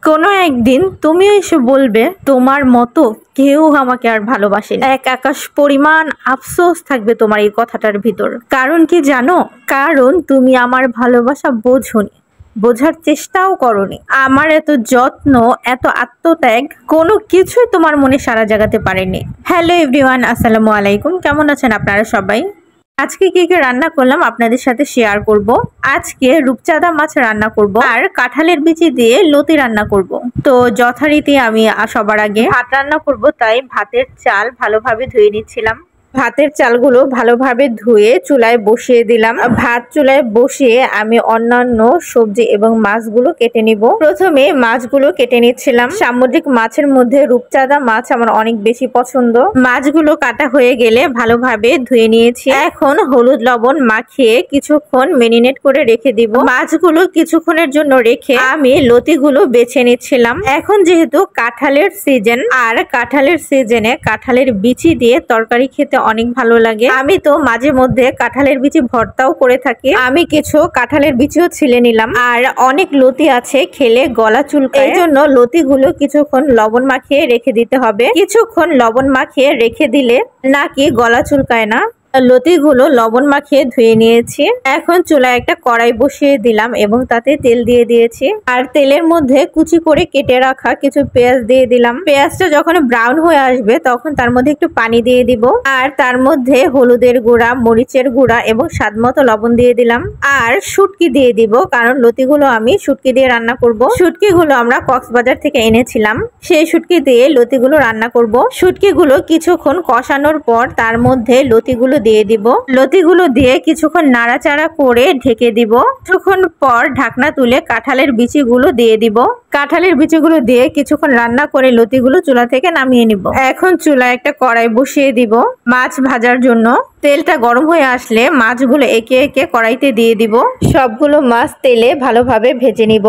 কোনো একদিন তুমিও এসে বলবে তোমার মতো কেউ আমাকে আর ভালোবাসে না। এক আকাশ পরিমাণ আফসোস থাকবে তোমার এই কথাটার ভিতর। কারণ কি জানো? কারণ তুমি আমার ভালোবাসা বোঝোনি, বোঝার চেষ্টাও করনি। আমার এত যত্ন, এত আত্মত্যাগ কোনো কিছুই তোমার মনে সাড়া জাগাতে পারেনি। হ্যালো এভরিওয়ান, আসসালামু আলাইকুম। কেমন আছেন আপনারা সবাই? আজকে কি কি রান্না করলাম আপনাদের সাথে শেয়ার করব। আজকে রূপচাঁদা মাছ রান্না করব আর কাঁঠালের বিচি দিয়ে লতি রান্না করব। তো যথারীতি আমি সবার আগে ভাত রান্না করব, তাই ভাতের চাল ভালোভাবে ধুয়ে নিচ্ছিলাম। ভাতের চালগুলো ভালোভাবে ধুয়ে চুলায় বসিয়ে দিলাম। ভাত চুলায় বসিয়ে আমি অন্যান্য সবজি এবং মাছগুলো কেটে নিব। প্রথমে মাছগুলো কেটে নিচ্ছিলাম। সামুদ্রিক মাছের মধ্যে রূপচাঁদা মাছ আমার অনেক বেশি পছন্দ। মাছগুলো কাটা হয়ে গেলে ভালোভাবে ধুয়ে নিয়েছি। এখন হলুদ লবণ মাখিয়ে কিছুক্ষণ মেরিনেট করে রেখে দিব। মাছগুলো কিছুক্ষণের জন্য রেখে আমি লতিগুলো বেছে নিচ্ছিলাম। এখন যেহেতু কাঁঠালের সিজন, আর কাঁঠালের সিজনে কাঁঠালের বিচি দিয়ে তরকারি খেতে অনেক ভালো লাগে। আমি তো মাঝে মধ্যে কাঁঠালের বিচি ভর্তাও করে থাকি। আমি কিছু কাঁঠালের বিচিও ছিলে নিলাম। আর অনেক লতি আছে খেলে গলা চুলকায়, এই জন্য লতিগুলো কিছুক্ষণ লবণ মাখিয়ে রেখে দিতে হবে। কিছুক্ষণ লবণ মাখিয়ে রেখে দিলে নাকি গলা চুলকায় না। লতিগুলো লবণ মাখিয়ে ধুয়ে নিয়েছি। এখন চুলায় একটা কড়াই বসিয়ে দিলাম এবং তাতে তেল দিয়ে দিয়েছি। আর তেলের মধ্যে কুচি করে কেটে রাখা কিছু পেঁয়াজ দিয়ে দিলাম। পেঁয়াজটা যখন ব্রাউন হয়ে আসবে তখন তার মধ্যে একটু পানি দিয়ে দিব। আর তার মধ্যে হলুদের গুঁড়া, মরিচের গুঁড়া এবং স্বাদমতো লবণ দিয়ে দিলাম। আর শুটকি দিয়ে দিব, কারণ লতিগুলো আমি শুটকি দিয়ে রান্না করব। শুটকিগুলো আমরা কক্সবাজার থেকে এনেছিলাম, সেই শুটকি দিয়ে লতিগুলো রান্না করব। শুটকিগুলো কিছুক্ষণ কষানোর পর তার মধ্যে লতিগুলো দিয়ে দিব। লতিগুলো দিয়ে কিছুক্ষণ নাড়াচাড়া করে ঢেকে দিব। কিছুক্ষণ পর ঢাকনা তুলে কাঁঠালের বিচিগুলো দিয়ে দিব। কাঁঠালের বিচিগুলো দিয়ে কিছুক্ষণ রান্না করে লতিগুলো চুলা থেকে নামিয়ে নিব। এখন চুলায় একটা কড়াই বসিয়ে দিব মাছ ভাজার জন্য। তেলটা গরম হয়ে আসলে মাছগুলো একে একে কড়াইতে দিয়ে দিব। সবগুলো মাছ তেলে ভালোভাবে ভেজে নিব।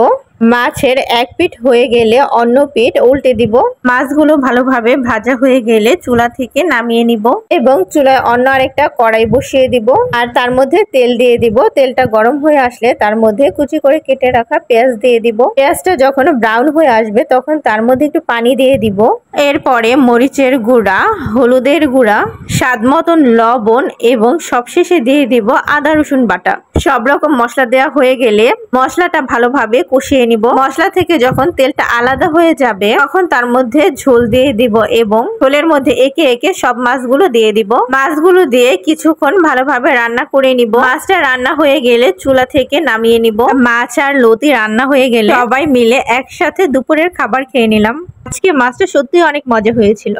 মাছের এক পিঠ হয়ে গেলে অন্য পিঠ উল্টে দিব। মাছগুলো ভালোভাবে ভাজা হয়ে গেলে চুলা থেকে নামিয়ে নিব এবং চুলায় অন্য আরেকটা কড়াই বসিয়ে দিব। আর তার মধ্যে তেল দিয়ে দিব। তেলটা গরম হয়ে আসলে তার মধ্যে কুচি করে কেটে রাখা পেঁয়াজ দিয়ে দিব। পেঁয়াজটা যখন ব্রাউন হয়ে আসবে তখন তার মধ্যে একটু পানি দিয়ে দিব। এরপরে মরিচের গুঁড়া, হলুদের গুঁড়া, স্বাদ মতন লবণ এবং সবশেষে দিয়ে দিব আদা রসুন বাটা। সব রকম মশলা দেওয়া হয়ে গেলে মশলাটা ভালোভাবে কষিয়ে নিব। মশলা থেকে যখন তেলটা আলাদা হয়ে যাবে তখন তার মধ্যে ঝোল দিয়ে দিব এবং ঝোলের মধ্যে একে একে সব মাছগুলো দিয়ে দিব। মাছগুলো দিয়ে কিছুক্ষণ ভালোভাবে রান্না করে নিব। মাছটা রান্না হয়ে গেলে চুলা থেকে নামিয়ে নিব। মাছ আর লতি রান্না হয়ে গেলে সবাই মিলে একসাথে দুপুরের খাবার খেয়ে নিলাম। আজকে মাছটা সত্যি অনেক মজা হয়েছিল।